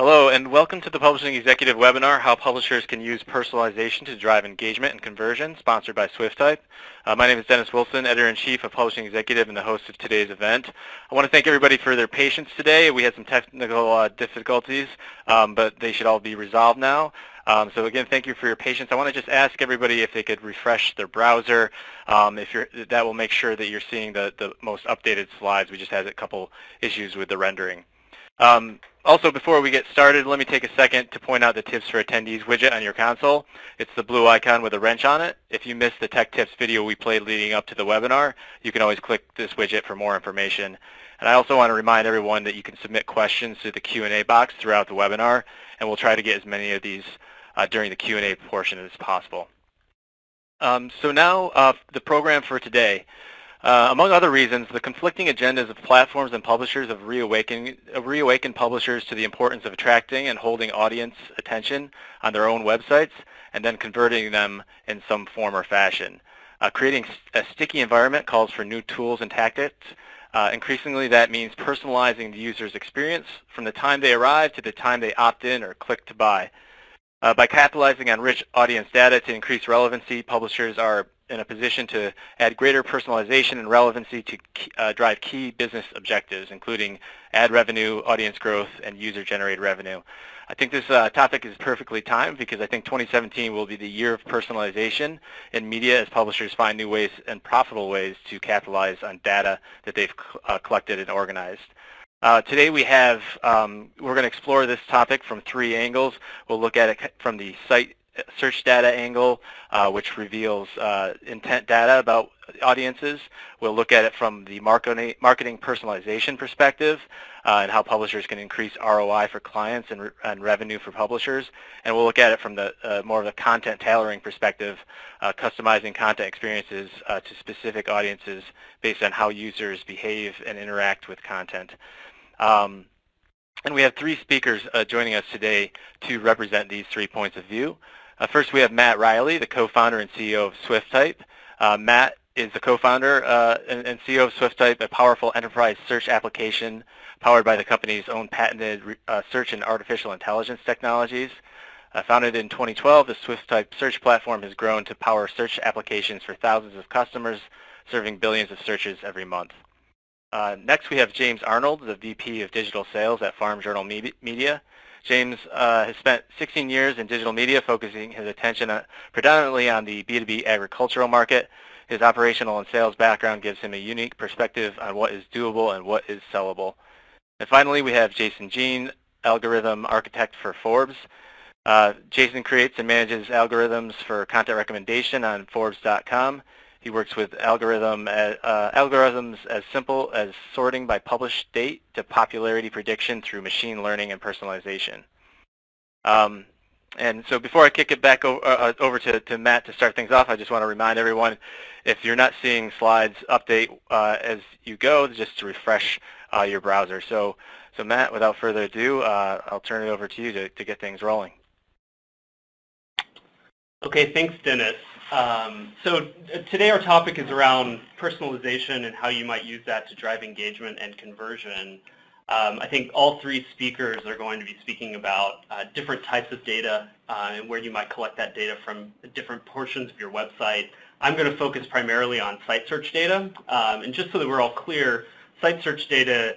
Hello, and welcome to the Publishing Executive webinar, How Publishers Can Use Personalization to Drive Engagement and Conversion, sponsored by Swiftype. My name is Dennis Wilson, Editor-in-Chief of Publishing Executive and the host of today's event. I want to thank everybody for their patience today. We had some technical difficulties, but they should all be resolved now. So again, thank you for your patience. I want to just ask everybody if they could refresh their browser. That will make sure that you're seeing the most updated slides. We just had a couple issues with the rendering. Also, before we get started, let me take a second to point out the Tips for Attendees widget on your console. It's the blue icon with a wrench on it. If you missed the Tech Tips video we played leading up to the webinar, you can always click this widget for more information. And I also want to remind everyone that you can submit questions through the Q&A box throughout the webinar, and we'll try to get as many of these during the Q&A portion as possible. So now, the program for today. Among other reasons, the conflicting agendas of platforms and publishers have reawakened publishers to the importance of attracting and holding audience attention on their own websites and then converting them in some form or fashion. Creating a sticky environment calls for new tools and tactics. Increasingly, that means personalizing the user's experience from the time they arrive to the time they opt in or click to buy. By capitalizing on rich audience data to increase relevancy, publishers are in a position to add greater personalization and relevancy to drive key business objectives, including ad revenue, audience growth, and user-generated revenue. I think this topic is perfectly timed because I think 2017 will be the year of personalization in media as publishers find new ways and profitable ways to capitalize on data that they've collected and organized. Today we have, we're going to explore this topic from three angles. We'll look at it from the site search data angle, which reveals intent data about audiences. We'll look at it from the marketing personalization perspective and how publishers can increase ROI for clients and revenue for publishers. And we'll look at it from the more of a content tailoring perspective, customizing content experiences to specific audiences based on how users behave and interact with content. And we have three speakers joining us today to represent these 3 points of view. First, we have Matt Riley, the co-founder and CEO of Swiftype. Matt is the co-founder and CEO of Swiftype, a powerful enterprise search application powered by the company's own patented search and artificial intelligence technologies. Founded in 2012, the Swiftype search platform has grown to power search applications for thousands of customers, serving billions of searches every month. Next, we have James Arnold, the VP of Digital Sales at Farm Journal Media. James has spent 16 years in digital media, focusing his attention predominantly on the B2B agricultural market. His operational and sales background gives him a unique perspective on what is doable and what is sellable. And finally, we have Jason Jean, algorithm architect for Forbes. Jason creates and manages algorithms for content recommendation on Forbes.com. He works with algorithms as simple as sorting by published date to popularity prediction through machine learning and personalization. And so before I kick it back over to Matt to start things off, I just want to remind everyone, if you're not seeing slides update as you go, just to refresh your browser. So Matt, without further ado, I'll turn it over to you to get things rolling. Okay, thanks, Dennis. So today our topic is around personalization and how you might use that to drive engagement and conversion. I think all three speakers are going to be speaking about different types of data and where you might collect that data from different portions of your website. I'm going to focus primarily on site search data. And just so that we're all clear, site search data,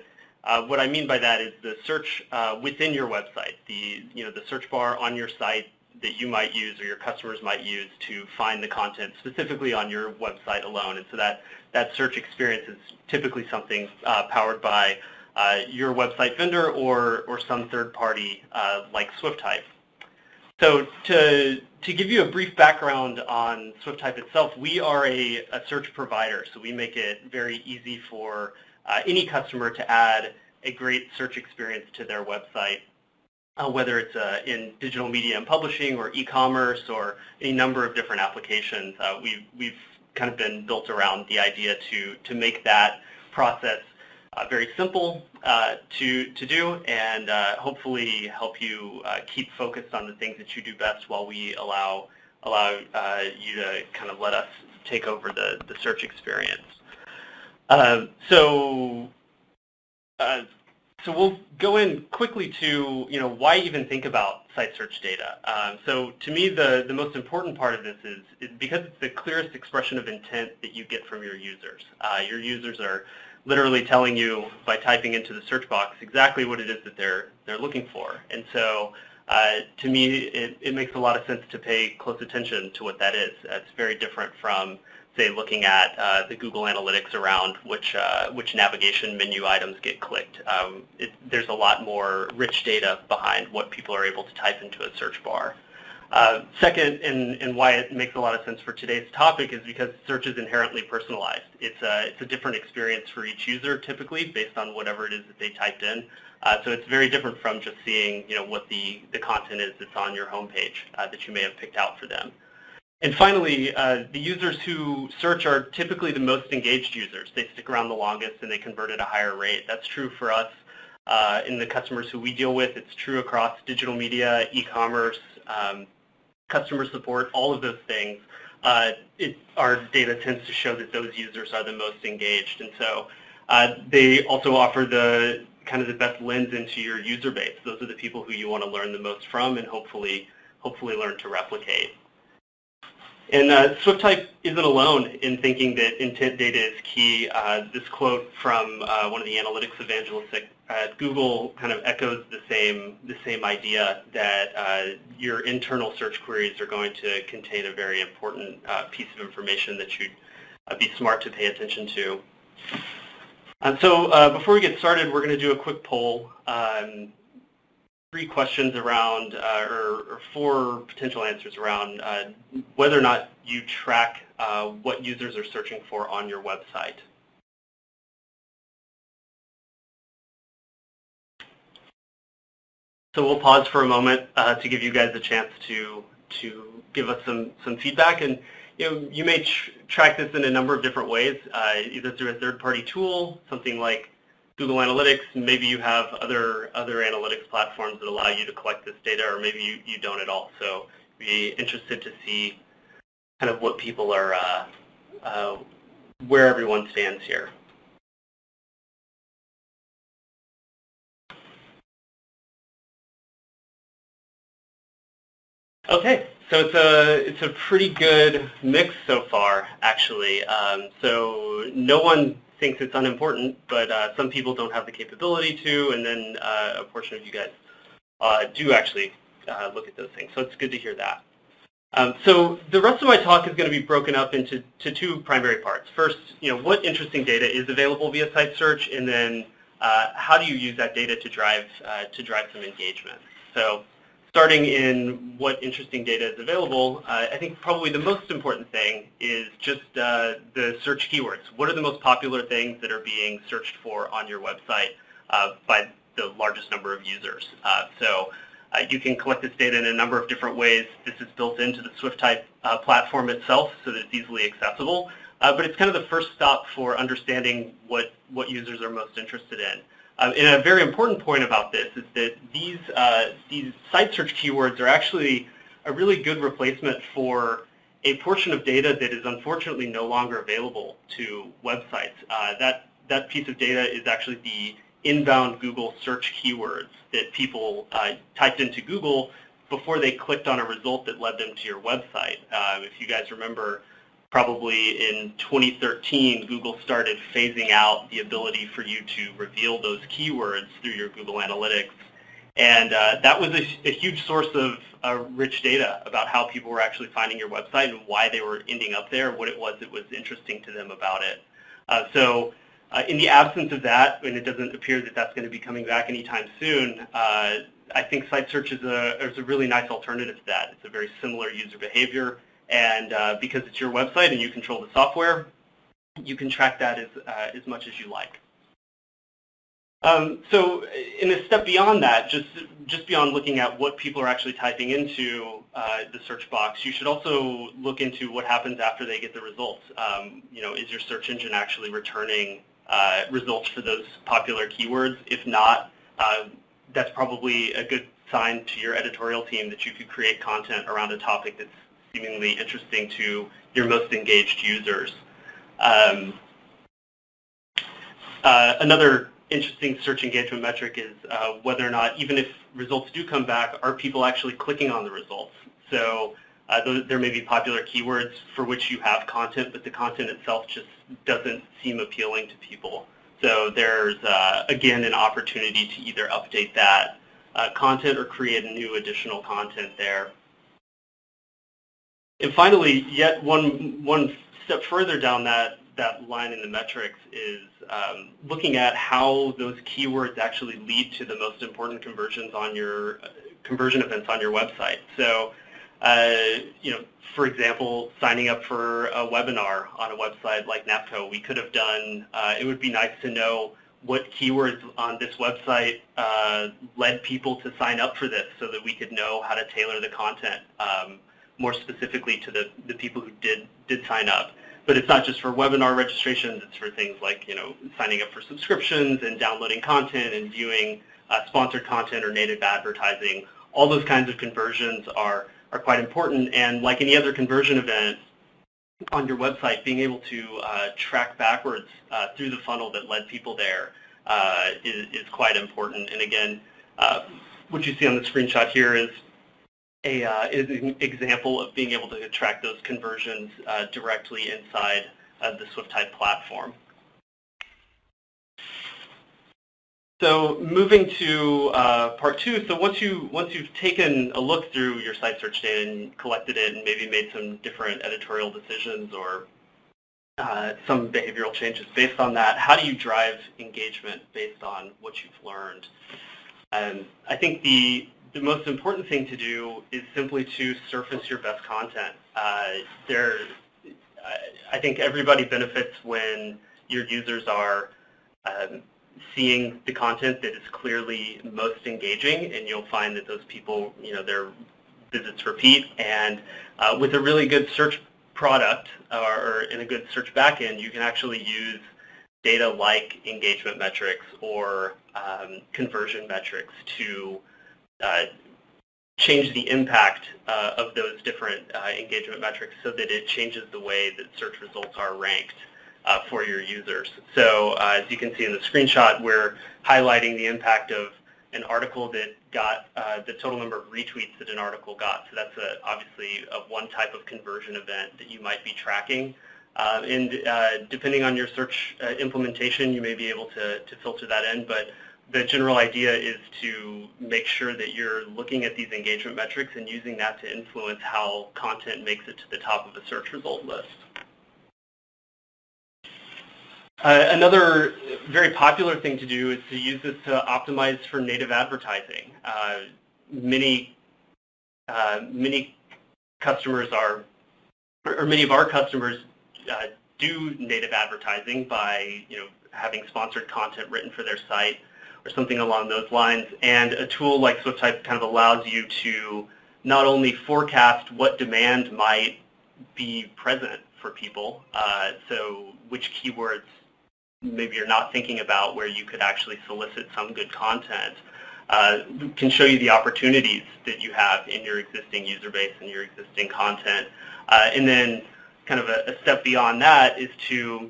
what I mean by that is the search within your website, the search bar on your site that you might use or your customers might use to find the content specifically on your website alone. And so that search experience is typically something powered by your website vendor or some third party like Swiftype. So to give you a brief background on Swiftype itself, we are a search provider. So we make it very easy for any customer to add a great search experience to their website. Whether it's in digital media and publishing or e-commerce or any number of different applications, we've kind of been built around the idea to make that process very simple to do and hopefully help you keep focused on the things that you do best while we allow you to kind of let us take over the search experience. So we'll go in quickly to, why even think about site search data. So to me, the most important part of this is because it's the clearest expression of intent that you get from your users. Your users are literally telling you by typing into the search box exactly what it is that they're looking for. And so to me, it makes a lot of sense to pay close attention to what that is. It's very different from, say, looking at the Google Analytics around which navigation menu items get clicked. There's a lot more rich data behind what people are able to type into a search bar. Second, and why it makes a lot of sense for today's topic, is because search is inherently personalized. It's a different experience for each user, typically, based on whatever it is that they typed in. So it's very different from just seeing, what the content is that's on your homepage that you may have picked out for them. And finally, the users who search are typically the most engaged users. They stick around the longest and they convert at a higher rate. That's true for us in the customers who we deal with. It's true across digital media, e-commerce, customer support, all of those things. Our data tends to show that those users are the most engaged. And so they also offer the kind of the best lens into your user base. Those are the people who you want to learn the most from and hopefully learn to replicate. And Swiftype isn't alone in thinking that intent data is key. This quote from one of the analytics evangelists at Google kind of echoes the same idea that your internal search queries are going to contain a very important piece of information that you'd be smart to pay attention to. And so before we get started, we're going to do a quick poll. 3 questions around, or 4 potential answers around whether or not you track what users are searching for on your website. So we'll pause for a moment to give you guys a chance to give us some feedback. And you may track this in a number of different ways, either through a third-party tool, something like Google Analytics. Maybe you have other analytics platforms that allow you to collect this data, or maybe you don't at all. So be interested to see kind of what people are, where everyone stands here. Okay, so it's a pretty good mix so far, actually. So no one thinks it's unimportant, but some people don't have the capability to, and then a portion of you guys do actually look at those things. So it's good to hear that. So the rest of my talk is going to be broken up into 2 primary parts. First, what interesting data is available via site search, and then how do you use that data to drive some engagement? So starting in what interesting data is available, I think probably the most important thing is just the search keywords. What are the most popular things that are being searched for on your website by the largest number of users? So you can collect this data in a number of different ways. This is built into the Swiftype platform itself so that it's easily accessible. But it's kind of the first stop for understanding what users are most interested in. And a very important point about this is that these site search keywords are actually a really good replacement for a portion of data that is unfortunately no longer available to websites. That piece of data is actually the inbound Google search keywords that people typed into Google before they clicked on a result that led them to your website. If you guys remember, probably in 2013, Google started phasing out the ability for you to reveal those keywords through your Google Analytics. And that was a huge source of rich data about how people were actually finding your website and why they were ending up there, what it was that was interesting to them about it. So in the absence of that, and it doesn't appear that that's going to be coming back anytime soon, I think site search is a really nice alternative to that. It's a very similar user behavior. And because it's your website and you control the software, you can track that as much as you like. So in a step beyond that, just beyond looking at what people are actually typing into the search box, you should also look into what happens after they get the results. Is your search engine actually returning results for those popular keywords? If not, that's probably a good sign to your editorial team that you could create content around a topic that's seemingly interesting to your most engaged users. Another interesting search engagement metric is whether or not, even if results do come back, are people actually clicking on the results? So there may be popular keywords for which you have content, but the content itself just doesn't seem appealing to people. So there's, again, an opportunity to either update that content or create new additional content there. And finally, yet one step further down that line in the metrics is looking at how those keywords actually lead to the most important conversions on your conversion events on your website. So, for example, signing up for a webinar on a website like NAPCO, we could have done. It would be nice to know what keywords on this website led people to sign up for this, so that we could know how to tailor the content more specifically to the people who did sign up. But it's not just for webinar registrations, it's for things like, signing up for subscriptions and downloading content and viewing sponsored content or native advertising. All those kinds of conversions are quite important, and like any other conversion event on your website, being able to track backwards through the funnel that led people there is quite important. And again, what you see on the screenshot here is an example of being able to track those conversions directly inside the Swiftype platform. So moving to part two. So once you've taken a look through your site search data and collected it and maybe made some different editorial decisions or some behavioral changes based on that, how do you drive engagement based on what you've learned? And I think the most important thing to do is simply to surface your best content. I think everybody benefits when your users are seeing the content that is clearly most engaging, and you'll find that those people, their visits repeat. And with a really good search product or in a good search backend, you can actually use data like engagement metrics or conversion metrics to change the impact of those different engagement metrics so that it changes the way that search results are ranked for your users. So as you can see in the screenshot, we're highlighting the impact of an article that got the total number of retweets that an article got. So that's obviously one type of conversion event that you might be tracking. And depending on your search implementation, you may be able to filter that in, but the general idea is to make sure that you're looking at these engagement metrics and using that to influence how content makes it to the top of a search result list. Another very popular thing to do is to use this to optimize for native advertising. Many customers many of our customers do native advertising by having sponsored content written for their site or something along those lines. And a tool like Swiftype kind of allows you to not only forecast what demand might be present for people, so which keywords maybe you're not thinking about where you could actually solicit some good content, can show you the opportunities that you have in your existing user base and your existing content. And then kind of a step beyond that is to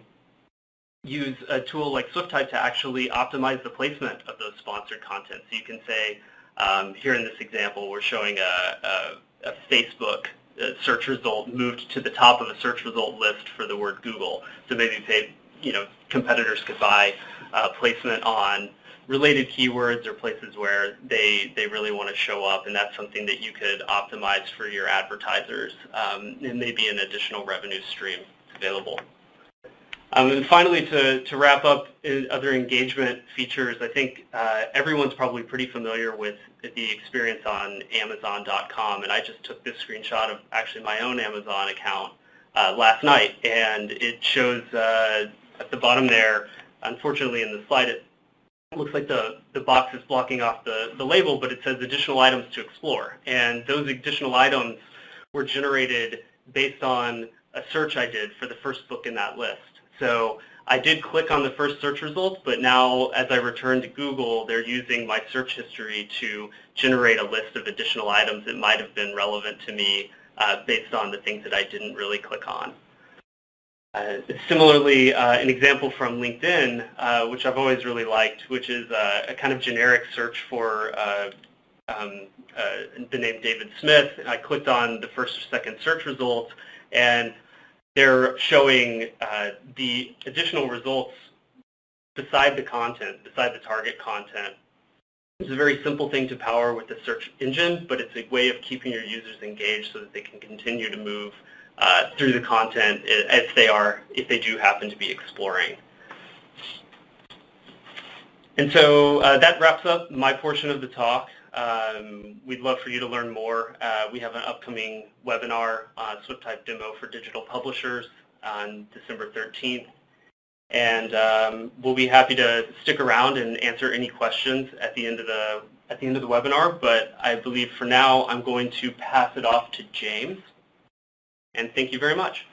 use a tool like Swiftype to actually optimize the placement of those sponsored content. So you can say, here in this example, we're showing a Facebook search result moved to the top of a search result list for the word Google. So maybe competitors could buy placement on related keywords or places where they really want to show up, and that's something that you could optimize for your advertisers, and maybe an additional revenue stream available. And finally, to wrap up other engagement features, I think everyone's probably pretty familiar with the experience on Amazon.com, and I just took this screenshot of actually my own Amazon account last night, and it shows at the bottom there, unfortunately in the slide, it looks like the box is blocking off the label, but it says additional items to explore. And those additional items were generated based on a search I did for the first book in that list. So I did click on the first search result, but now as I return to Google, they're using my search history to generate a list of additional items that might have been relevant to me based on the things that I didn't really click on. Similarly, an example from LinkedIn, which I've always really liked, which is a kind of generic search for the name David Smith. I clicked on the first or second search results, and they're showing the additional results beside the content, beside the target content. It's a very simple thing to power with the search engine, but it's a way of keeping your users engaged so that they can continue to move through the content if they do happen to be exploring. And so that wraps up my portion of the talk. We'd love for you to learn more. We have an upcoming webinar, Swiftype demo for digital publishers on December 13th. And we'll be happy to stick around and answer any questions at the end of the webinar. But I believe for now I'm going to pass it off to James. And thank you very much.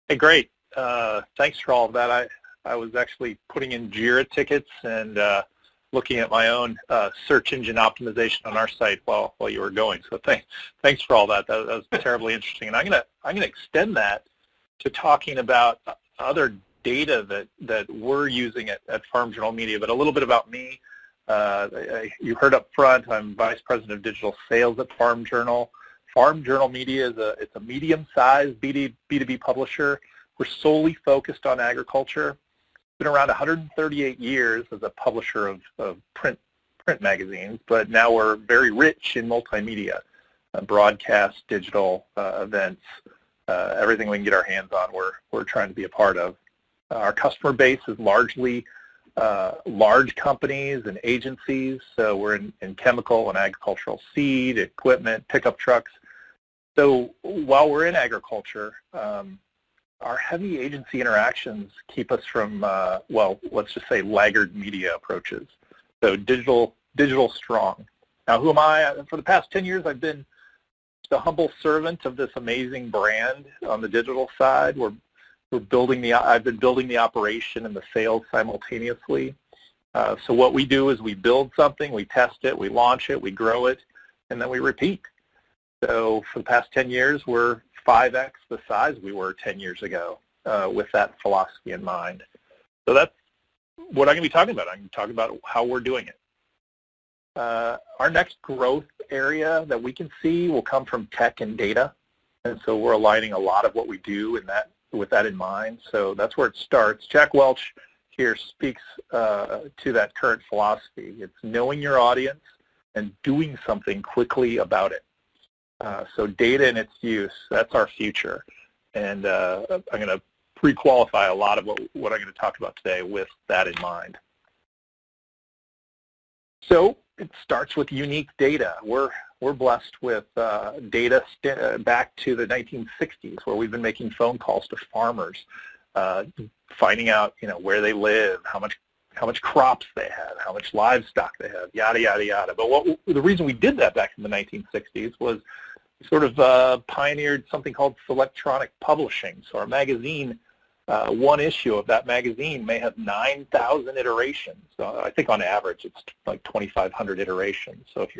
Hey, great. Thanks for all of that. I was actually putting in JIRA tickets and looking at my own search engine optimization on our site while you were going. So thanks for all that. That was terribly interesting. And I'm gonna extend that to talking about other data that we're using at Farm Journal Media. But a little bit about me. You heard up front, I'm Vice President of Digital Sales at Farm Journal. Farm Journal Media it's a medium-sized B2B publisher. We're solely focused on agriculture. Been around 138 years as a publisher of print magazines, but now we're very rich in multimedia, broadcast, digital events, everything we can get our hands on. We're trying to be a part of. Our customer base is largely large companies and agencies. So we're in chemical and agricultural seed, equipment, pickup trucks. So while we're in agriculture, our heavy agency interactions keep us from, well, let's just say laggard media approaches. So digital strong. Now, who am I? For the past 10 years, I've been the humble servant of this amazing brand on the digital side. I've been building the operation and the sales simultaneously. So what we do is we build something, we test it, we launch it, we grow it, and then we repeat. So for the past 10 years, we're 5x the size we were 10 years ago with that philosophy in mind. So that's what I'm going to be talking about. I'm going to talk about how we're doing it. Our next growth area that we can see will come from tech and data. And so we're aligning a lot of what we do with that in mind. So that's where it starts. Jack Welch here speaks to that current philosophy. It's knowing your audience and doing something quickly about it. So data and its use, that's our future. And I'm going to pre-qualify a lot of what I'm going to talk about today with that in mind. So it starts with unique data. We're blessed with data back to the 1960s, where we've been making phone calls to farmers, finding out where they live, how much crops they have, how much livestock they have, yada yada yada. But the reason we did that back in the 1960s was we sort of pioneered something called selectronic publishing. So our magazine, one issue of that magazine may have 9,000 iterations. So I think on average it's like 2,500 iterations. So if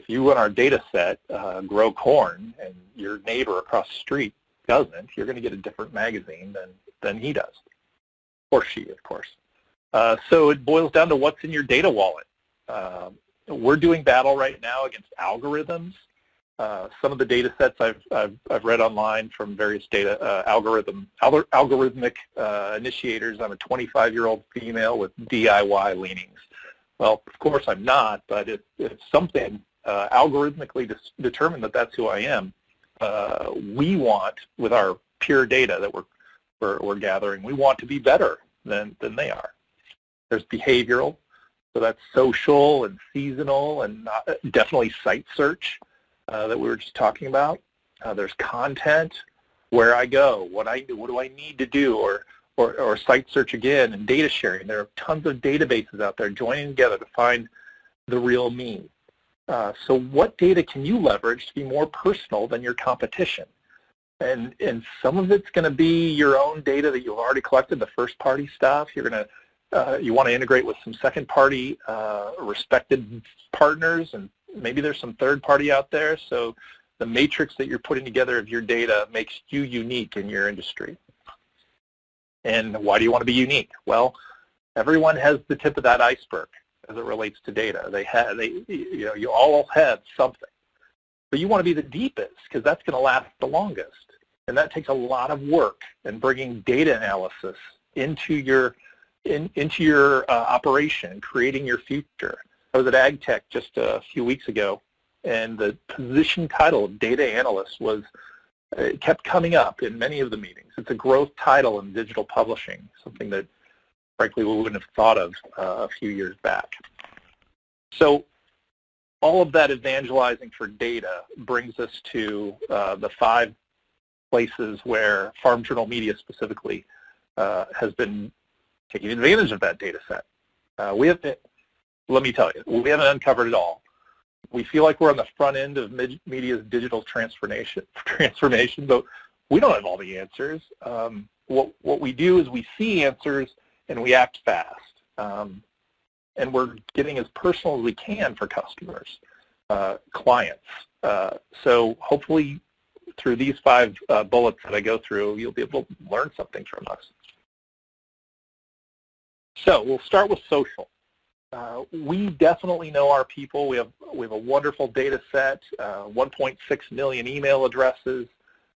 you in our data set grow corn and your neighbor across the street doesn't, you're going to get a different magazine than he does, or she, of course. So it boils down to what's in your data wallet. We're doing battle right now against algorithms. Some of the data sets I've read online from various data algorithmic initiators. I'm a 25-year-old female with DIY leanings. Well, of course I'm not, but it's something algorithmically determined that that's who I am. We want, with our pure data that we're gathering, we want to be better than they are. There's behavioral, so that's social and seasonal and definitely site search that we were just talking about. There's content, where I go, what do I need to do, or site search again, and data sharing. There are tons of databases out there joining together to find the real me. So what data can you leverage to be more personal than your competition? And some of it's going to be your own data that you've already collected, the first-party stuff. You want to integrate with some second-party respected partners, and maybe there's some third-party out there. So the matrix that you're putting together of your data makes you unique in your industry. And why do you want to be unique? Well, everyone has the tip of that iceberg as it relates to data. You all have something. But you want to be the deepest because that's going to last the longest. And that takes a lot of work and bringing data analysis into your operation, creating your future. I was at AgTech just a few weeks ago, and the position title of data analyst it kept coming up in many of the meetings. It's a growth title in digital publishing, something that frankly we wouldn't have thought of a few years back. So all of that evangelizing for data brings us to the 5 places where Farm Journal Media specifically has been taking advantage of that data set. Let me tell you, we haven't uncovered it all. We feel like we're on the front end of media's digital transformation, but we don't have all the answers. What we do is we see answers and we act fast. And we're getting as personal as we can for customers, clients. So hopefully through these 5 bullets that I go through, you'll be able to learn something from us. So we'll start with social. We definitely know our people. We have a wonderful data set, 1.6 million email addresses.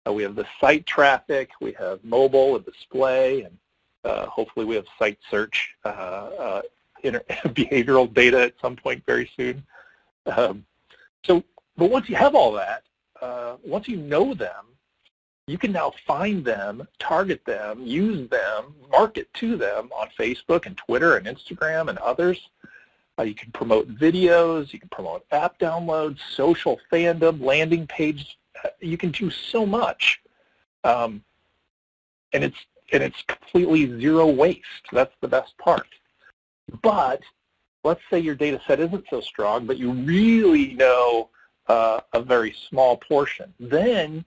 We have the site traffic. We have mobile and display, and hopefully we have site search, behavioral data at some point very soon. But once you have all that, once you know them, you can now find them, target them, use them, market to them on Facebook and Twitter and Instagram and others. You can promote videos, you can promote app downloads, social fandom, landing page. You can do so much, and it's completely zero waste. That's the best part. But let's say your data set isn't so strong, but you really know a very small portion. Then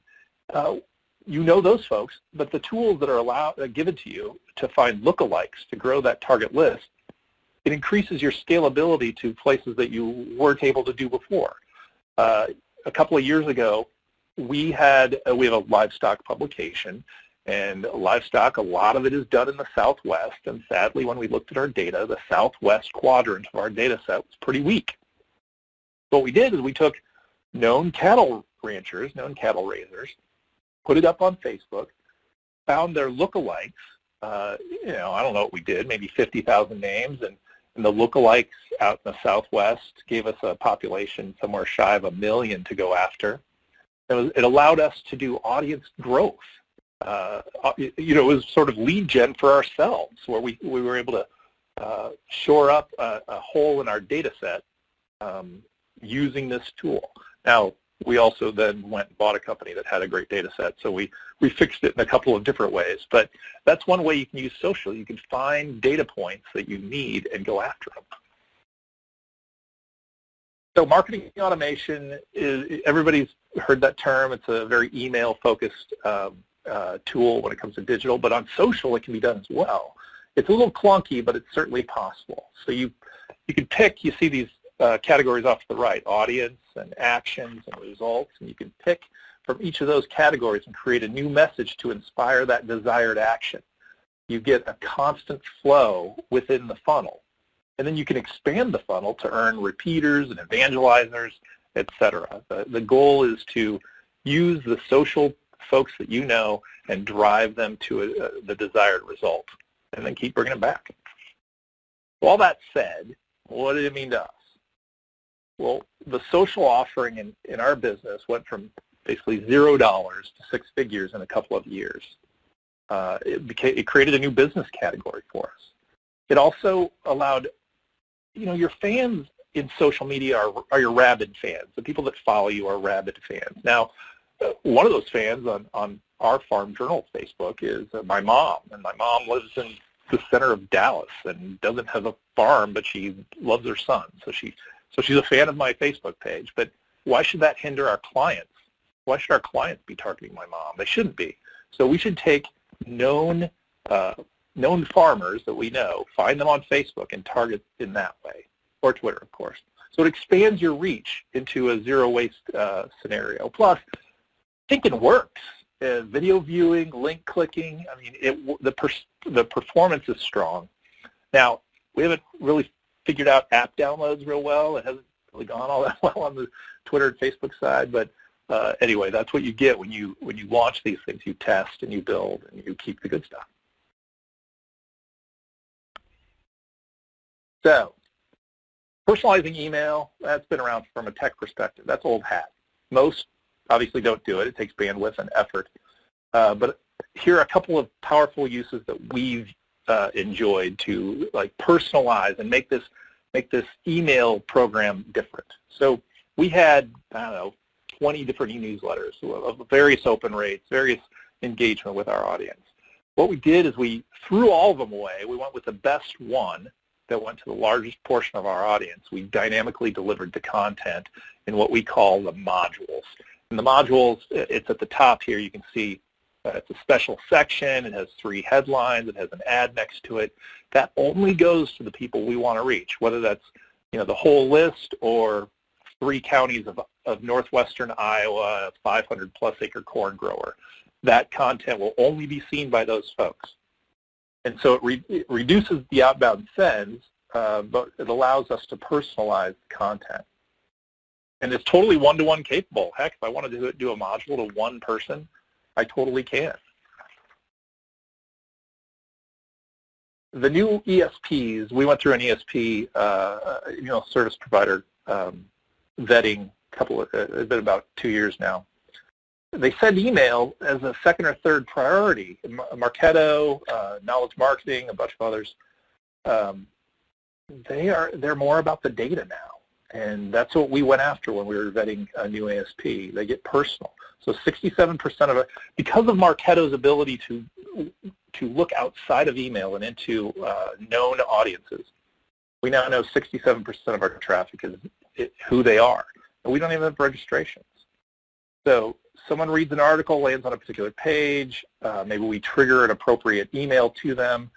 you know those folks, but the tools that are given to you to find lookalikes to grow that target list, it increases your scalability to places that you weren't able to do before. A couple of years ago, we have a livestock publication, and livestock, a lot of it is done in the Southwest, and sadly, when we looked at our data, the Southwest quadrant of our data set was pretty weak. What we did is we took known cattle ranchers, known cattle raisers, put it up on Facebook, found their lookalikes. I don't know what we did, maybe 50,000 names, and the lookalikes out in the Southwest gave us a population somewhere shy of 1 million to go after. It allowed us to do audience growth. It was sort of lead gen for ourselves, where we were able to shore up a hole in our data set using this tool. Now, we also then went and bought a company that had a great data set, so we fixed it in a couple of different ways. But that's one way you can use social. You can find data points that you need and go after them. So marketing automation everybody's heard that term. It's a very email-focused tool when it comes to digital, but on social it can be done as well. It's a little clunky, but it's certainly possible. So you can pick, you see these categories off to the right, audience and actions and results, and you can pick from each of those categories and create a new message to inspire that desired action. You get a constant flow within the funnel, and then you can expand the funnel to earn repeaters and evangelizers, etc. The goal is to use the social folks that you know and drive them to the desired result, and then keep bringing them back. All that said, what did it mean to us? Well, the social offering in our business went from basically $0 to 6 figures in a couple of years. It created a new business category for us. It also allowed, your fans in social media are your rabid fans. The people that follow you are rabid fans. Now, one of those fans on our Farm Journal Facebook is my mom, and my mom lives in the center of Dallas and doesn't have a farm, but she loves her son. So she's a fan of my Facebook page. But why should that hinder our clients? Why should our clients be targeting my mom? They shouldn't be. So we should take known farmers that we know, find them on Facebook and target in that way, or Twitter, of course. So it expands your reach into a zero-waste scenario. Plus, thinking works. Video viewing, link clicking, I mean, the performance is strong. Now, we haven't really figured out app downloads real well. It hasn't really gone all that well on the Twitter and Facebook side, but anyway, that's what you get when you launch these things. You test and you build and you keep the good stuff. So, personalizing email, that's been around from a tech perspective. That's old hat. Most obviously don't do it. It takes bandwidth and effort. But here are a couple of powerful uses that we've enjoyed to like personalize and make this email program different. So we had, I don't know, 20 different e-newsletters of various open rates, various engagement with our audience. What we did is we threw all of them away. We went with the best one that went to the largest portion of our audience. We dynamically delivered the content in what we call the modules. And the modules, it's at the top here. You can see it's a special section. It has 3 headlines. It has an ad next to it. That only goes to the people we want to reach, whether that's the whole list or 3 counties of northwestern Iowa, a 500-plus acre corn grower. That content will only be seen by those folks. And so it reduces the outbound sends, but it allows us to personalize the content. And it's totally one-to-one capable. Heck, if I wanted to do a module to one person, I totally can. The new ESPs, we went through an ESP, service provider vetting it's been about 2 years now. They send email as a second or third priority. Marketo, Knowledge Marketing, a bunch of others, they're more about the data now. And that's what we went after when we were vetting a new ASP. They get personal. So 67% of it, because of Marketo's ability to look outside of email and into known audiences, we now know 67% of our traffic is who they are. And we don't even have registrations. So someone reads an article, lands on a particular page, maybe we trigger an appropriate email to them.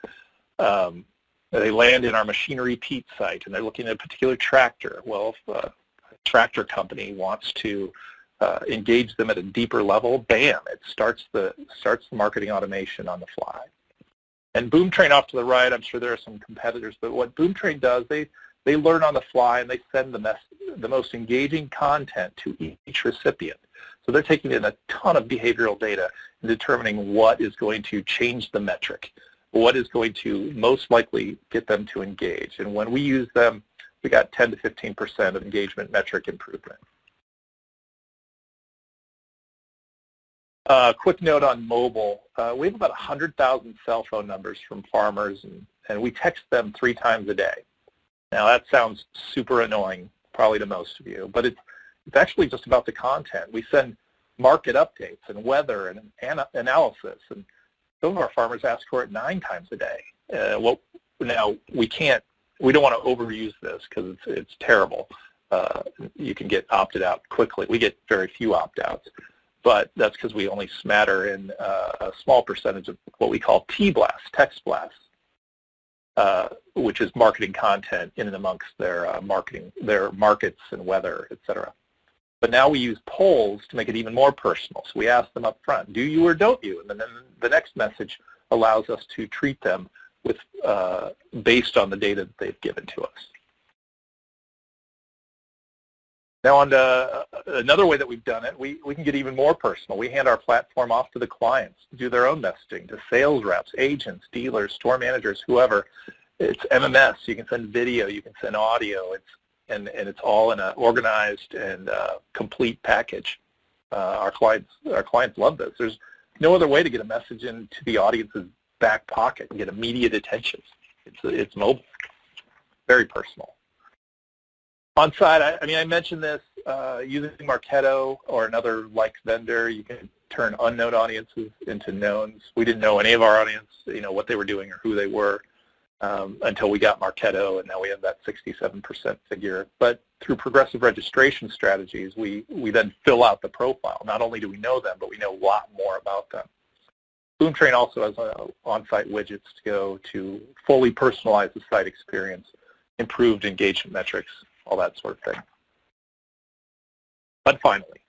They land in our machine repeat site and they're looking at a particular tractor. Well, if a tractor company wants to engage them at a deeper level, bam, it starts the marketing automation on the fly. And Boomtrain off to the right, I'm sure there are some competitors, but what Boomtrain does, they learn on the fly and they send the most engaging content to each recipient. So they're taking in a ton of behavioral data and determining what is going to change the metric, what is going to most likely get them to engage. And when we use them, we got 10 to 15% of engagement metric improvement. Quick note on mobile. We have about 100,000 cell phone numbers from farmers, and we text them 3 times a day. Now that sounds super annoying, probably to most of you, but it's actually just about the content. We send market updates and weather and analysis, and some of our farmers ask for it 9 times a day. Now we don't want to overuse this because it's terrible. You can get opted out quickly. We get very few opt-outs, but that's because we only smatter in a small percentage of what we call T-blasts, text blasts, which is marketing content in and amongst their markets and weather, etc. But now we use polls to make it even more personal. So we ask them up front, do you or don't you? And then the next message allows us to treat them with based on the data that they've given to us. Now on to another way that we've done it, we can get even more personal. We hand our platform off to the clients to do their own messaging, to sales reps, agents, dealers, store managers, whoever. It's MMS, you can send video, you can send audio, and it's all in an organized and complete package. Our clients love this. There's no other way to get a message into the audience's back pocket and get immediate attention. It's mobile, very personal. On-site, I mentioned this, using Marketo or another like vendor, you can turn unknown audiences into knowns. We didn't know any of our audience, what they were doing or who they were until we got Marketo, and now we have that 67% figure. But through progressive registration strategies, we then fill out the profile. Not only do we know them, but we know a lot more about them. Boomtrain also has on-site widgets to go to fully personalize the site experience, improved engagement metrics, all that sort of thing. But finally,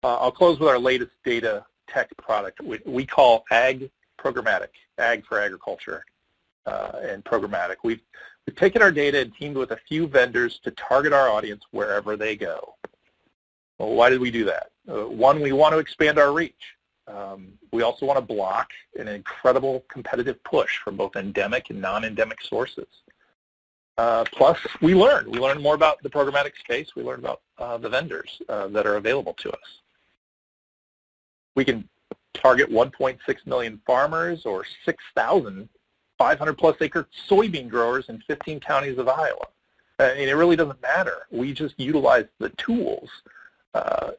I'll close with our latest data tech product we call Ag Programmatic, Ag for agriculture and programmatic. We've taken our data and teamed with a few vendors to target our audience wherever they go. Well, why did we do that? One, we want to expand our reach. We also want to block an incredible competitive push from both endemic and non-endemic sources. Plus, we learned more about the programmatic space. We learned about the vendors that are available to us. We can target 1.6 million farmers or 6,500 plus acre soybean growers in 15 counties of Iowa. And it really doesn't matter. We just utilize the tools.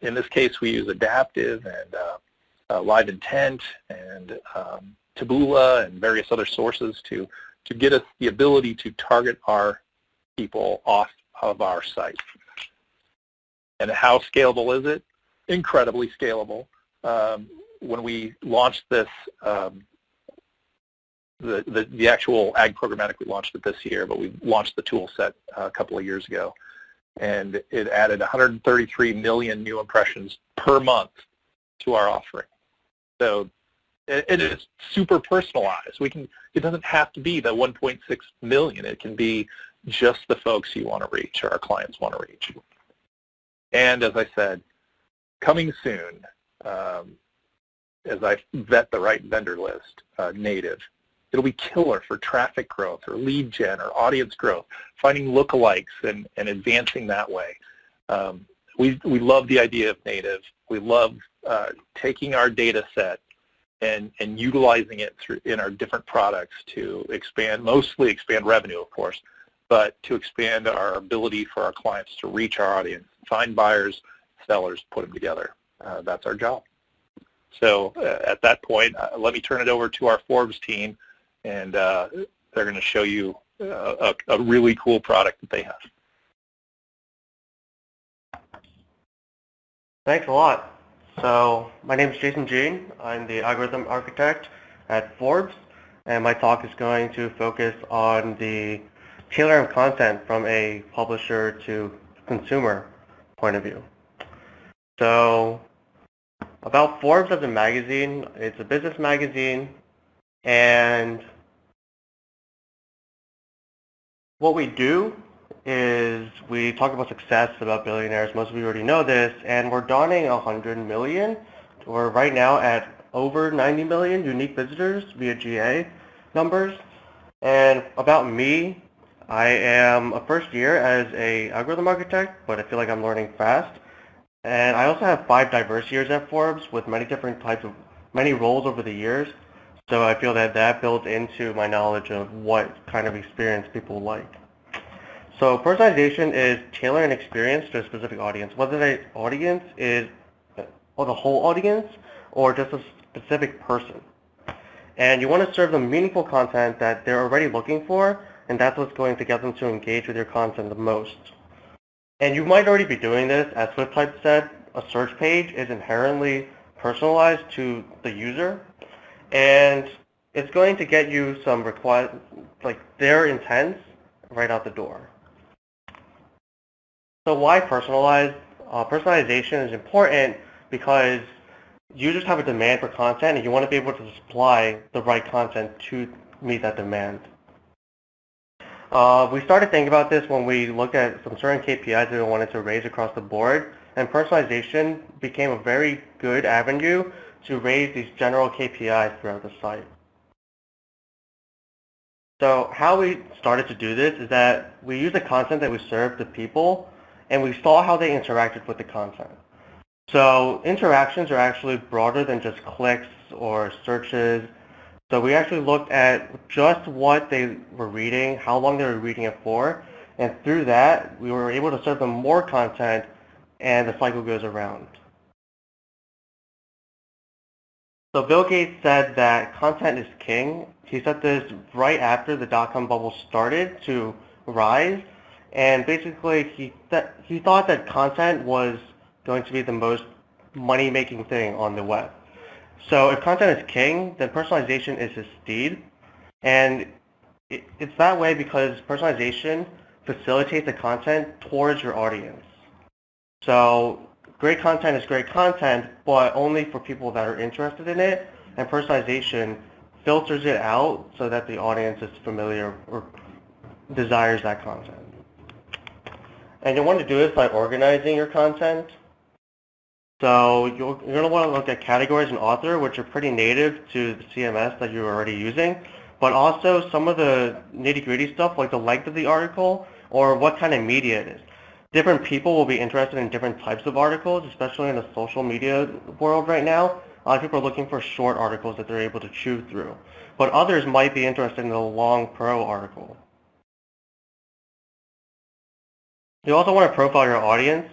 In this case, we use adaptive and live intent and Taboola and various other sources to get us the ability to target our people off of our site. And how scalable is it? Incredibly scalable. When we launched this, the actual Ag Programmatic, we launched it this year, but we launched the tool set a couple of years ago. And it added 133 million new impressions per month to our offering. So it is super personalized. It doesn't have to be the 1.6 million. It can be just the folks you want to reach or our clients want to reach. And as I said, coming soon, as I vet the right vendor list, native, it'll be killer for traffic growth or lead gen or audience growth, finding lookalikes and advancing that way. We love the idea of native. We love taking our data set and utilizing it in our different products to mostly expand revenue, of course, but to expand our ability for our clients to reach our audience, find buyers, sellers, put them together. That's our job. So at that point, let me turn it over to our Forbes team, and they're going to show you a really cool product that they have. Thanks a lot. So my name is Jason Jean. I'm the algorithm architect at Forbes, and my talk is going to focus on the tailoring of content from a publisher to consumer point of view. So about Forbes as a magazine, it's a business magazine, and what we do is we talk about success, about billionaires. Most of you already know this, and we're donning 100 million. We're right now at over 90 million unique visitors via GA numbers. And about me, I am a first year as a algorithm architect, but I feel like I'm learning fast. And I also have 5 diverse years at Forbes with many roles over the years. So I feel that builds into my knowledge of what kind of experience people like. So personalization is tailoring an experience to a specific audience, whether the audience is the whole audience or just a specific person. And you want to serve them meaningful content that they're already looking for, and that's what's going to get them to engage with your content the most. And you might already be doing this. As Swiftype said, a search page is inherently personalized to the user, and it's going to get you some their intents right out the door. So why personalized? Personalization is important because users have a demand for content, and you want to be able to supply the right content to meet that demand. We started thinking about this when we looked at some certain KPIs that we wanted to raise across the board, and personalization became a very good avenue to raise these general KPIs throughout the site. So how we started to do this is that we used the content that we served to people, and we saw how they interacted with the content. So interactions are actually broader than just clicks or searches. So we actually looked at just what they were reading, how long they were reading it for, and through that, we were able to serve them more content, and the cycle goes around. So Bill Gates said that content is king. He said this right after the dot-com bubble started to rise, and basically he thought that content was going to be the most money-making thing on the web. So if content is king, then personalization is his steed. And it's that way because personalization facilitate the content towards your audience. So great content is great content, but only for people that are interested in it, and personalization filters it out so that the audience is familiar or desires that content. And you want to do this by organizing your content. So you're going to want to look at categories and author, which are pretty native to the CMS that you're already using, but also some of the nitty-gritty stuff like the length of the article or what kind of media it is. Different people will be interested in different types of articles, especially in the social media world right now. A lot of people are looking for short articles that they're able to chew through, but others might be interested in a long pro article. You also want to profile your audience,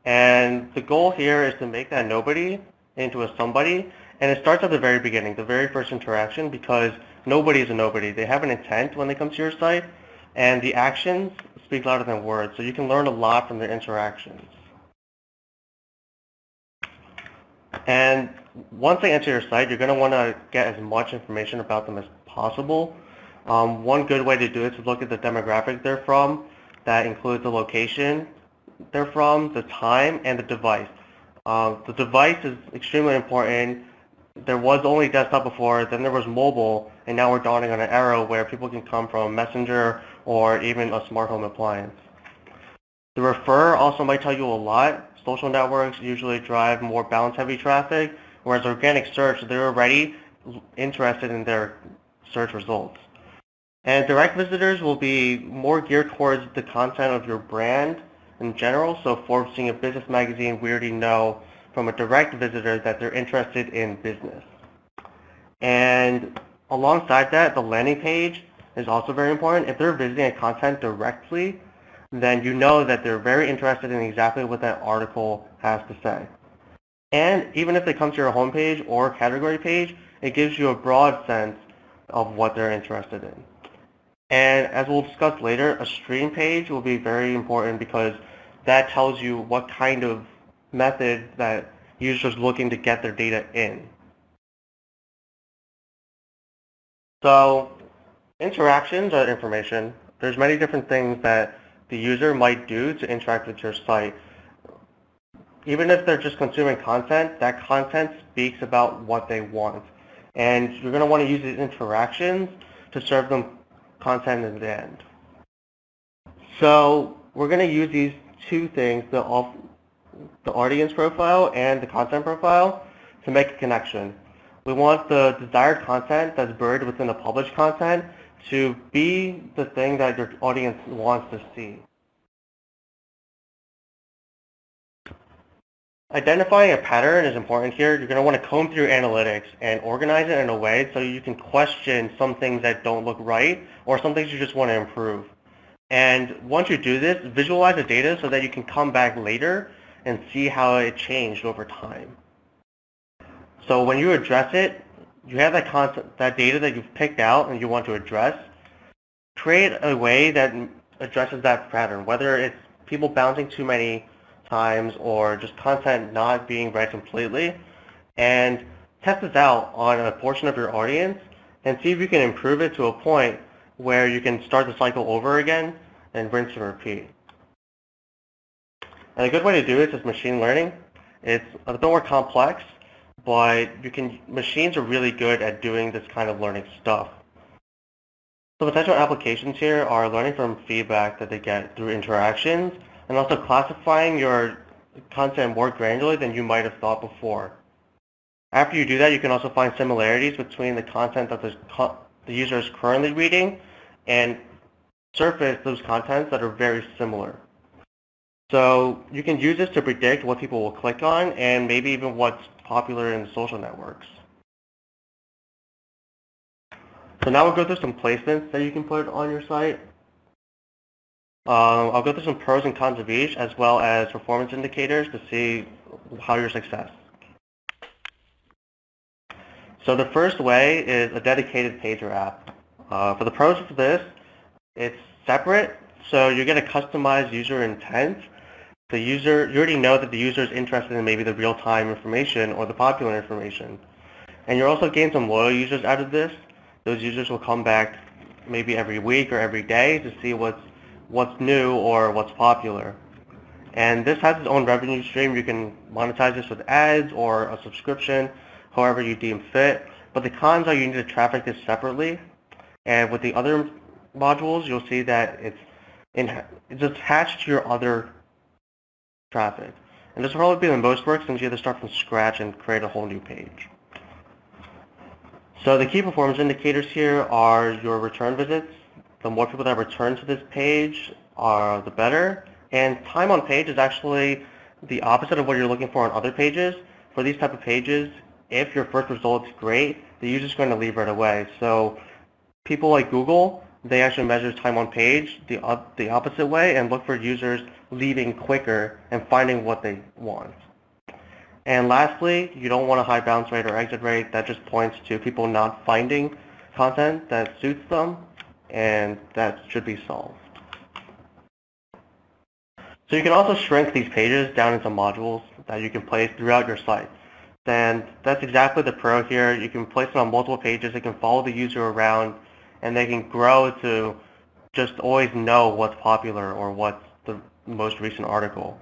and the goal here is to make that nobody into a somebody, and it starts at the very beginning, the very first interaction, because nobody is a nobody. They have an intent when they come to your site, and the actions speak louder than words, so you can learn a lot from their interactions. And once they enter your site, you're going to want to get as much information about them as possible. One good way to do it is to look at the demographic they're from. That includes the location they're from, the time, and the device. The device is extremely important. There was only desktop before, then there was mobile, and now we're dawning on an era where people can come from Messenger or even a smart home appliance. The refer also might tell you a lot. Social networks usually drive more bounce-heavy traffic, whereas organic search, they're already interested in their search results. And direct visitors will be more geared towards the content of your brand in general. So Forbes being a business magazine, we already know from a direct visitor that they're interested in business. And alongside that, the landing page is also very important. If they're visiting a content directly, then you know that they're very interested in exactly what that article has to say. And even if they come to your homepage or category page, it gives you a broad sense of what they're interested in. And as we'll discuss later, a stream page will be very important because that tells you what kind of method that users are looking to get their data in. So interactions are information. There's many different things that the user might do to interact with your site. Even if they're just consuming content, that content speaks about what they want. And you're going to want to use these interactions to serve them content in the end. So we're going to use these two things, the audience profile and the content profile, to make a connection. We want the desired content that's buried within the published content to be the thing that your audience wants to see. Identifying a pattern is important here. You're going to want to comb through analytics and organize it in a way so you can question some things that don't look right or some things you just want to improve. And once you do this, visualize the data so that you can come back later and see how it changed over time. So when you address it, you have that data that you've picked out and you want to address. Create a way that addresses that pattern, whether it's people bouncing too many times or just content not being read completely, and test this out on a portion of your audience and see if you can improve it to a point where you can start the cycle over again and rinse and repeat. And a good way to do this is machine learning. It's a bit more complex, but machines are really good at doing this kind of learning stuff. So potential applications here are learning from feedback that they get through interactions, and also classifying your content more granularly than you might have thought before. After you do that, you can also find similarities between the content that the user is currently reading and surface those contents that are very similar. So you can use this to predict what people will click on and maybe even what's popular in social networks. So now we'll go through some placements that you can put on your site. I'll go through some pros and cons of each, as well as performance indicators to see how your success. So the first way is a dedicated page or app. For the pros for this, it's separate, so you get a customized user intent. You already know that the user is interested in maybe the real-time information or the popular information. And you're also getting some loyal users out of this. Those users will come back maybe every week or every day to see what's what's new or what's popular. And this has its own revenue stream. You can monetize this with ads or a subscription, however you deem fit. But the cons are you need to traffic this separately. And with the other modules, you'll see that it's attached to your other traffic. And this will probably be the most work since you have to start from scratch and create a whole new page. So the key performance indicators here are your return visits. The more people that return to this page, the better. And time on page is actually the opposite of what you're looking for on other pages. For these type of pages, if your first result's great, the user's going to leave right away. So people like Google, they actually measure time on page the opposite way and look for users leaving quicker and finding what they want. And lastly, you don't want a high bounce rate or exit rate. That just points to people not finding content that suits them, and that should be solved. So you can also shrink these pages down into modules that you can place throughout your site. And that's exactly the pro here. You can place it on multiple pages. It can follow the user around, and they can grow to just always know what's popular or what's the most recent article.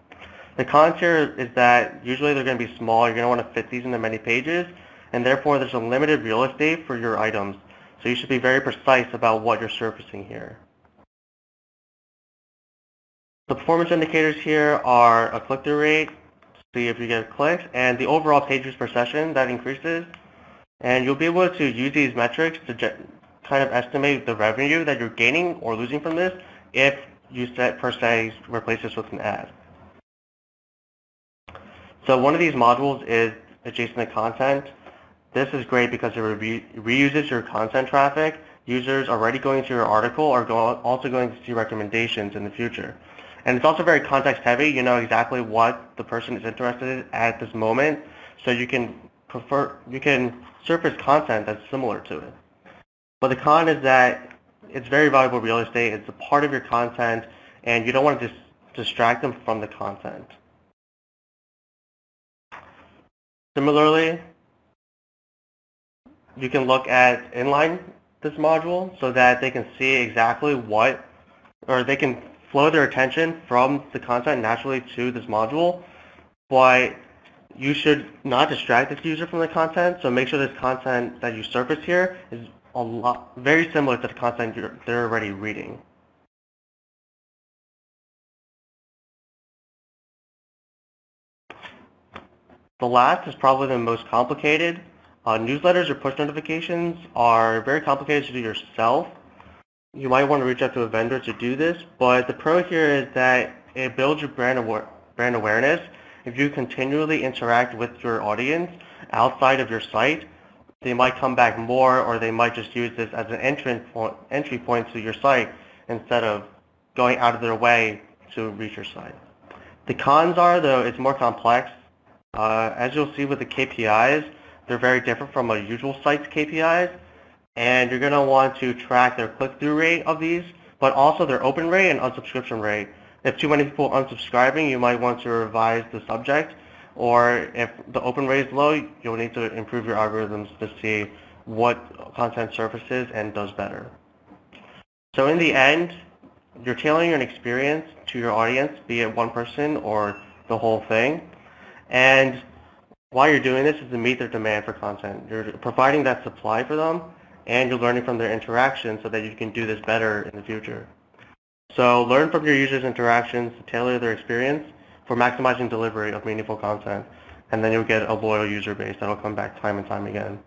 The cons here is that usually they're going to be small. You're going to want to fit these into many pages, and therefore there's a limited real estate for your items. So you should be very precise about what you're surfacing here. The performance indicators here are a click-through rate, see if you get clicks, and the overall page views per session, that increases. And you'll be able to use these metrics to kind of estimate the revenue that you're gaining or losing from this if you per se replace this with an ad. So one of these modules is adjacent to content. This is great because it reuses your content traffic. Users already going to your article are also going to see recommendations in the future. And it's also very context heavy. You know exactly what the person is interested in at this moment, so you can surface content that's similar to it. But the con is that it's very valuable real estate. It's a part of your content, and you don't want to distract them from the content. Similarly, you can look at inline this module so that they can see exactly they can flow their attention from the content naturally to this module, but you should not distract this user from the content, so make sure this content that you surface here is very similar to the content they're already reading. The last is probably the most complicated. Newsletters or push notifications are very complicated to do yourself. You might want to reach out to a vendor to do this, but the pro here is that it builds your brand awareness. If you continually interact with your audience outside of your site, they might come back more, or they might just use this as an entry point to your site instead of going out of their way to reach your site. The cons are, though, it's more complex. As you'll see with the KPIs, they're very different from a usual site's KPIs, and you're going to want to track their click-through rate of these, but also their open rate and unsubscription rate. If too many people are unsubscribing, you might want to revise the subject, or if the open rate is low, you'll need to improve your algorithms to see what content surfaces and does better. So in the end, you're tailoring an experience to your audience, be it one person or the whole thing. And why you're doing this is to meet their demand for content. You're providing that supply for them, and you're learning from their interactions so that you can do this better in the future. So learn from your users' interactions to tailor their experience for maximizing delivery of meaningful content, and then you'll get a loyal user base that'll come back time and time again.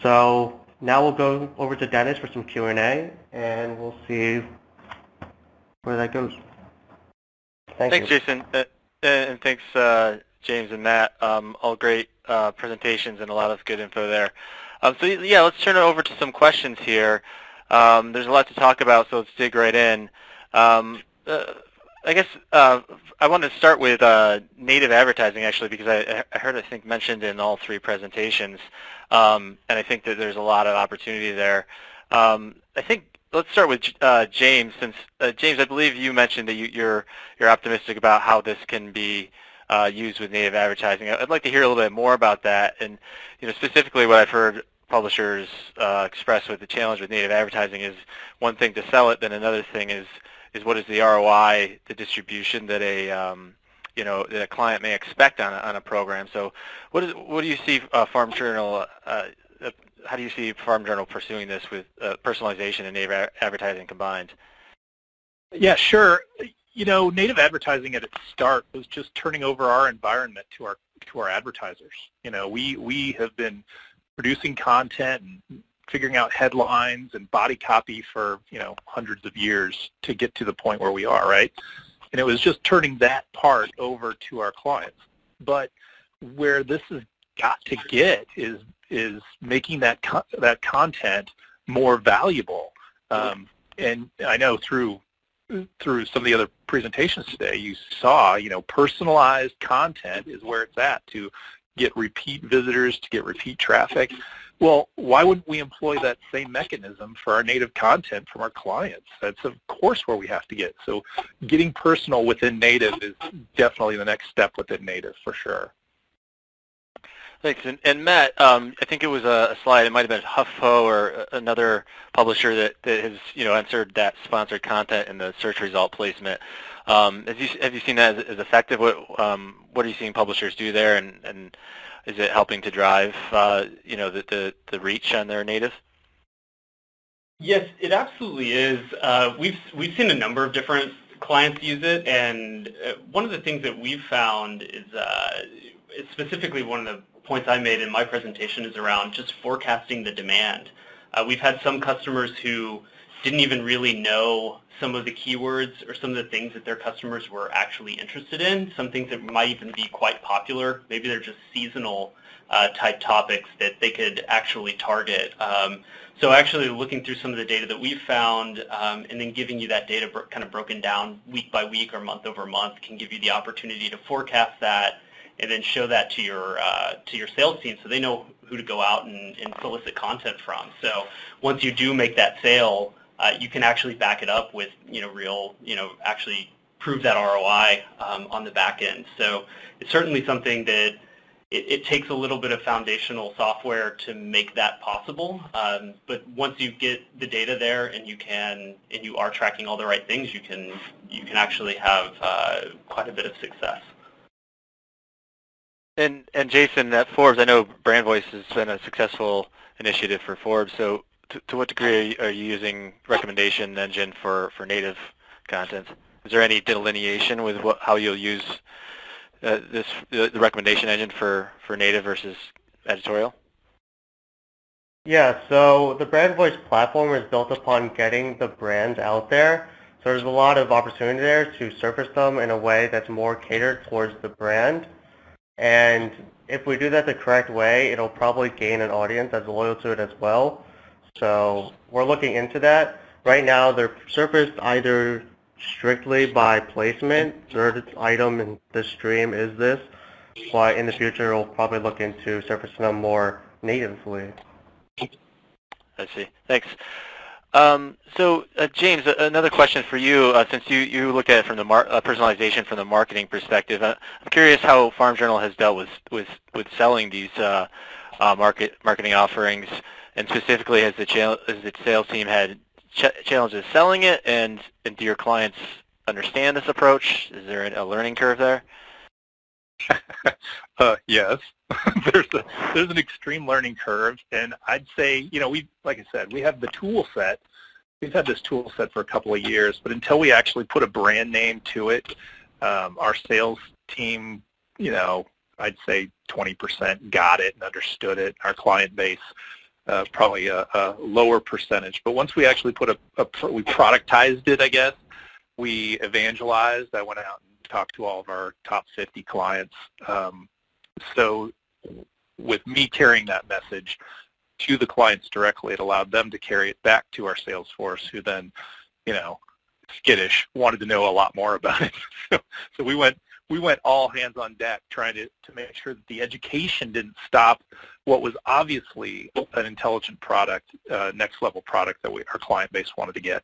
So now we'll go over to Dennis for some Q&A, and we'll see where that goes. Thanks, Jason, and thanks, James and Matt. All great presentations and a lot of good info there. So yeah, let's turn it over to some questions here. There's a lot to talk about, so let's dig right in. I guess I wanted to start with native advertising, actually, because I heard, I think, mentioned in all three presentations, and I think that there's a lot of opportunity there. I think let's start with James, since James, I believe you mentioned that you're optimistic about how this can be used with native advertising. I'd like to hear a little bit more about that, and specifically what I've heard publishers express with the challenge with native advertising is one thing to sell it, then another thing is is what is the ROI, the distribution that that a client may expect on a program. So what do you see Farm Journal? How do you see Farm Journal pursuing this with personalization and native advertising combined? Yeah, sure. Native advertising at its start was just turning over our environment to our advertisers. We have been producing content and figuring out headlines and body copy for hundreds of years to get to the point where we are, right? And it was just turning that part over to our clients. But where this has got to get is making that content more valuable. And I know through some of the other presentations today, you saw, personalized content is where it's at to get repeat visitors, to get repeat traffic. Well, why wouldn't we employ that same mechanism for our native content from our clients? That's, of course, where we have to get. So getting personal within native is definitely the next step within native, for sure. Thanks. And Matt, I think it was a slide, it might have been HuffPo or another publisher that has entered that sponsored content in the search result placement. Have you seen that as effective? What are you seeing publishers do there, and is it helping to drive the reach on their native? Yes, it absolutely is. We've seen a number of different clients use it, and one of the things that we've found is specifically one of the points I made in my presentation is around just forecasting the demand. We've had some customers who didn't even really know some of the keywords or some of the things that their customers were actually interested in, some things that might even be quite popular. Maybe they're just seasonal type topics that they could actually target. So actually looking through some of the data that we've found and then giving you that data kind of broken down week by week or month over month can give you the opportunity to forecast that and then show that to your sales team so they know who to go out and solicit content from. So once you do make that sale, you can actually back it up with actually prove that ROI on the back end. So it's certainly something that it takes a little bit of foundational software to make that possible. But once you get the data there and you are tracking all the right things, you can actually have quite a bit of success. And Jason, at Forbes, I know Brand Voice has been a successful initiative for Forbes. So to what degree are you using recommendation engine for native content? Is there any delineation with how you'll use the recommendation engine for native versus editorial? Yeah, so the Brand Voice platform is built upon getting the brands out there. So there's a lot of opportunity there to surface them in a way that's more catered towards the brand. And if we do that the correct way, it'll probably gain an audience that's loyal to it as well. So we're looking into that. Right now, they're surfaced either strictly by placement, third item in the stream is this, but in the future, we'll probably look into surfacing them more natively. I see. Thanks. So James, another question for you. Since you look at it from the personalization from the marketing perspective, I'm curious how Farm Journal has dealt with selling these marketing offerings, and specifically has the sales team had challenges selling it, and do your clients understand this approach? Is there a learning curve there? Yes, there's an extreme learning curve, and I'd say, like I said, we have the tool set. We've had this tool set for a couple of years, but until we actually put a brand name to it, our sales team, I'd say 20% got it and understood it. Our client base, probably a lower percentage. But once we actually we productized it, I guess, we evangelized. I went out and talked to all of our top 50 clients. So with me carrying that message to the clients directly, it allowed them to carry it back to our sales force, who then, skittish, wanted to know a lot more about it. So we went all hands on deck, trying to make sure that the education didn't stop what was obviously an intelligent product, next level product that our client base wanted to get.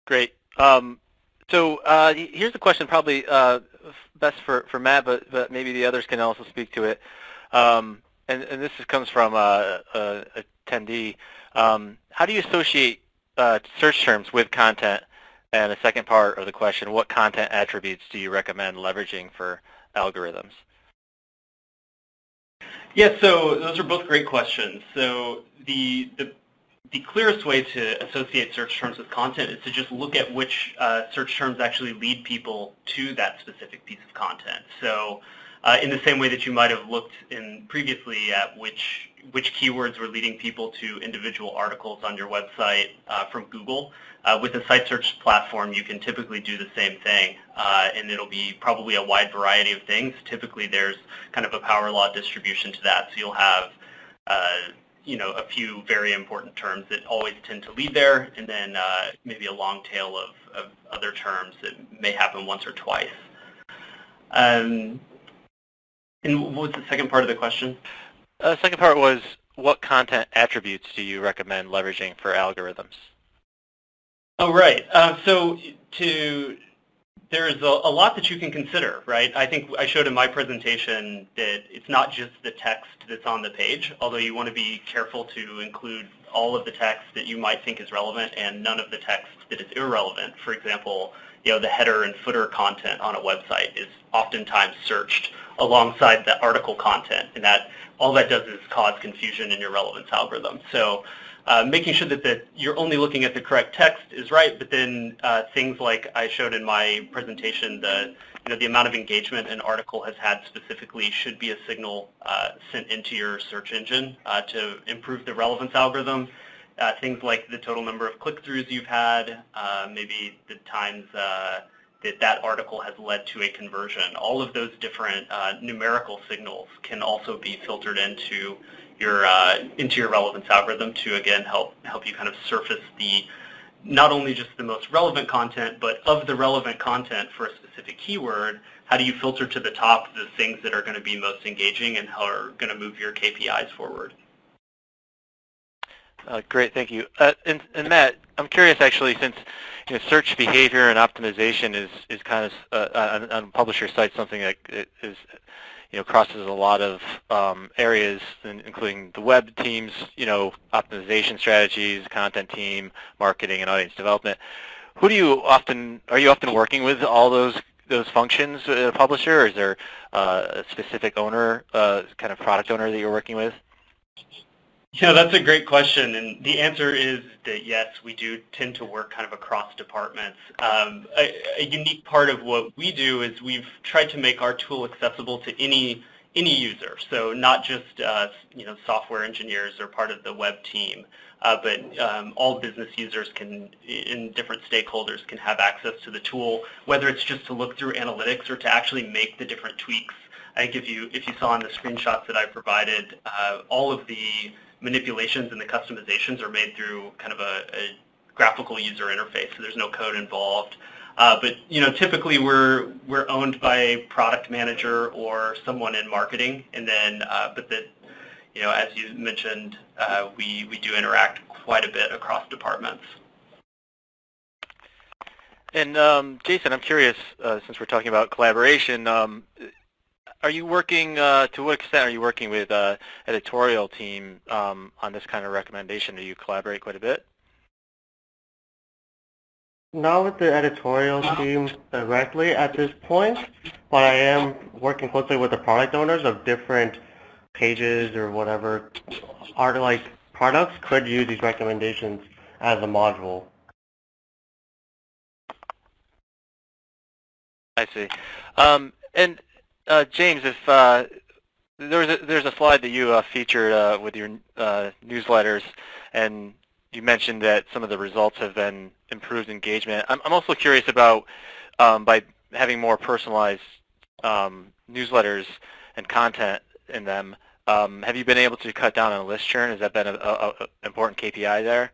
Great. So here's a question, probably best for Matt, but maybe the others can also speak to it. And this comes from a attendee. How do you associate search terms with content, and the second part of the question, what content attributes do you recommend leveraging for algorithms? Yeah, so those are both great questions. So the clearest way to associate search terms with content is to just look at which search terms actually lead people to that specific piece of content. So in the same way that you might have looked previously at which keywords were leading people to individual articles on your website from Google, with a site search platform, you can typically do the same thing, and it'll be probably a wide variety of things. Typically, there's kind of a power law distribution to that, so you'll have a few very important terms that always tend to lead there, and then maybe a long tail of other terms that may happen once or twice. And what was the second part of the question? The second part was, what content attributes do you recommend leveraging for algorithms? Oh, right. So there's a lot that you can consider, right? I think I showed in my presentation that it's not just the text that's on the page, although you want to be careful to include all of the text that you might think is relevant and none of the text that is irrelevant. For example, the header and footer content on a website is oftentimes searched alongside the article content, and that all that does is cause confusion in your relevance algorithm. So making sure that you're only looking at the correct text is right, but then things like I showed in my presentation, the amount of engagement an article has had specifically should be a signal sent into your search engine to improve the relevance algorithm. Things like the total number of click-throughs you've had, maybe the times that article has led to a conversion. All of those different numerical signals can also be filtered into your relevance algorithm to, again, help you kind of surface not only just the most relevant content, but of the relevant content for a specific keyword, how do you filter to the top the things that are going to be most engaging and how are going to move your KPIs forward? Great, thank you. And Matt, I'm curious actually, since search behavior and optimization is kind of on publisher sites something that is crosses a lot of areas, including the web teams, optimization strategies, content team, marketing, and audience development. Are you often working with all those functions at a publisher, or is there a specific owner, kind of product owner that you're working with? Yeah, that's a great question, and the answer is that yes, we do tend to work kind of across departments. A unique part of what we do is we've tried to make our tool accessible to any user, so not just software engineers or part of the web team, but all business users and different stakeholders can have access to the tool, whether it's just to look through analytics or to actually make the different tweaks. I think if you saw in the screenshots that I provided, all of the manipulations and the customizations are made through kind of a graphical user interface, so there's no code involved. But typically we're owned by a product manager or someone in marketing, and then as you mentioned, we do interact quite a bit across departments. And Jason, I'm curious, since we're talking about collaboration, are you working, to what extent are you working with editorial team on this kind of recommendation? Do you collaborate quite a bit? Not with the editorial team directly at this point, but I am working closely with the product owners of different pages or whatever products could use these recommendations as a module. I see. And James, if there's a slide that you featured with your newsletters, and you mentioned that some of the results have been improved engagement. I'm also curious about, by having more personalized newsletters and content in them, have you been able to cut down on list churn? Has that been an important KPI there?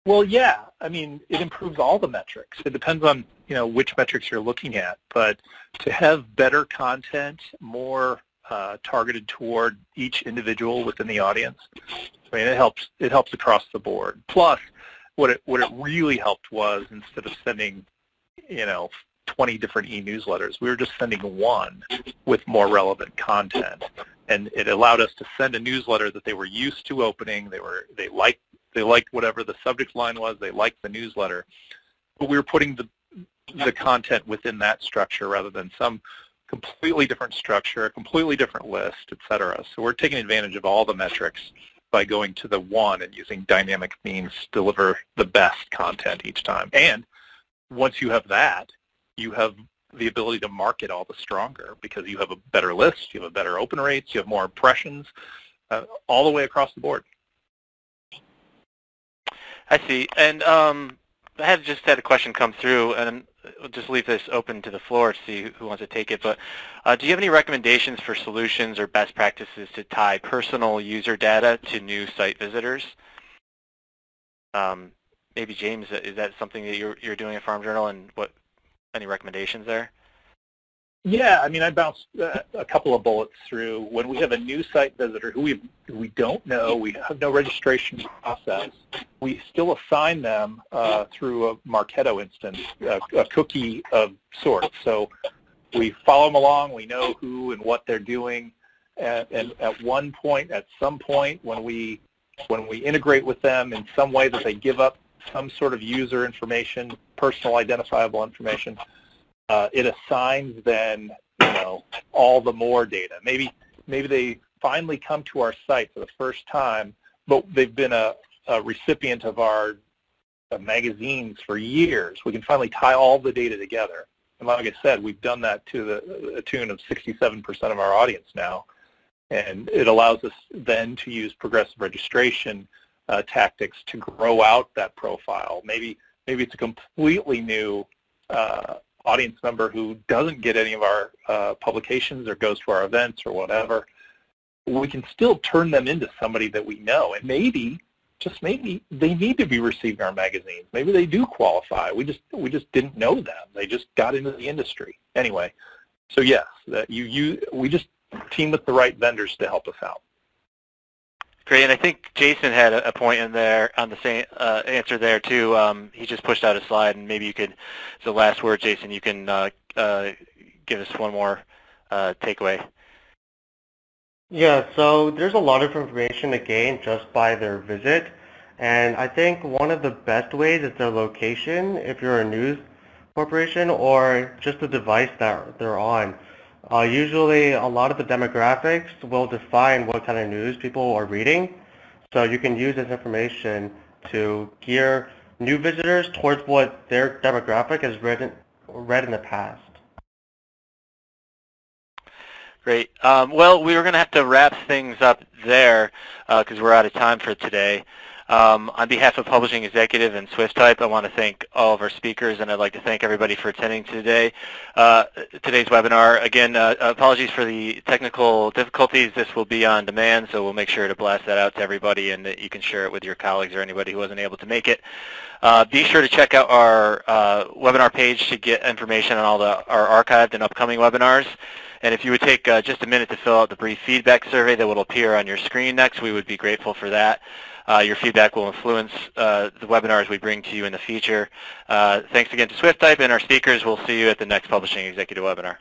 Well, yeah. I mean, it improves all the metrics. It depends on which metrics you're looking at, but to have better content, more targeted toward each individual within the audience, I mean, it helps across the board. Plus, what it really helped was, instead of sending 20 different e-newsletters, we were just sending one with more relevant content, and it allowed us to send a newsletter that they were used to opening. They liked they liked whatever the subject line was, they liked the newsletter, but we were putting the content within that structure rather than some completely different structure, a completely different list, etc. So we're taking advantage of all the metrics by going to the one and using dynamic means to deliver the best content each time. And once you have that, you have the ability to market all the stronger because you have a better list, you have a better open rates, you have more impressions, all the way across the board. I see. And I just had a question come through, and we'll just leave this open to the floor to see who wants to take it. But do you have any recommendations for solutions or best practices to tie personal user data to new site visitors? Maybe James, is that something that you're doing at Farm Journal, and any recommendations there? Yeah, I mean, I bounced a couple of bullets through. When we have a new site visitor who we don't know, we have no registration process, we still assign them through a Marketo instance, a cookie of sorts. So we follow them along, we know who and what they're doing, and at one point, at some point, when we integrate with them in some way that they give up some sort of user information, personal identifiable information, it assigns then, all the more data. Maybe they finally come to our site for the first time, but they've been a recipient of our magazines for years. We can finally tie all the data together. And like I said, we've done that to the tune of 67% of our audience now. And it allows us then to use progressive registration tactics to grow out that profile. Maybe it's a completely new audience member who doesn't get any of our publications or goes to our events or whatever. We can still turn them into somebody that we know, and maybe, just maybe, they need to be receiving our magazines. Maybe they do qualify. We just didn't know them. They just got into the industry. Anyway, so yes, we just team with the right vendors to help us out. Great, and I think Jason had a point in there on the same answer there too. He just pushed out a slide, and maybe you could, as the last word, Jason, you can give us one more takeaway. Yeah, so there's a lot of information to gain just by their visit, and I think one of the best ways is their location if you're a news corporation, or just the device that they're on. Usually a lot of the demographics will define what kind of news people are reading, so you can use this information to gear new visitors towards what their demographic has read in the past. Great. Well, we were going to have to wrap things up there because we're out of time for today. On behalf of Publishing Executive and Swiftype, I want to thank all of our speakers, and I'd like to thank everybody for attending today's webinar. Again, apologies for the technical difficulties. This will be on demand, so we'll make sure to blast that out to everybody, and that you can share it with your colleagues or anybody who wasn't able to make it. Be sure to check out our webinar page to get information on all our archived and upcoming webinars. And if you would take just a minute to fill out the brief feedback survey that will appear on your screen next, we would be grateful for that. Your feedback will influence the webinars we bring to you in the future. Thanks again to Swiftype and our speakers. We'll see you at the next Publishing Executive webinar.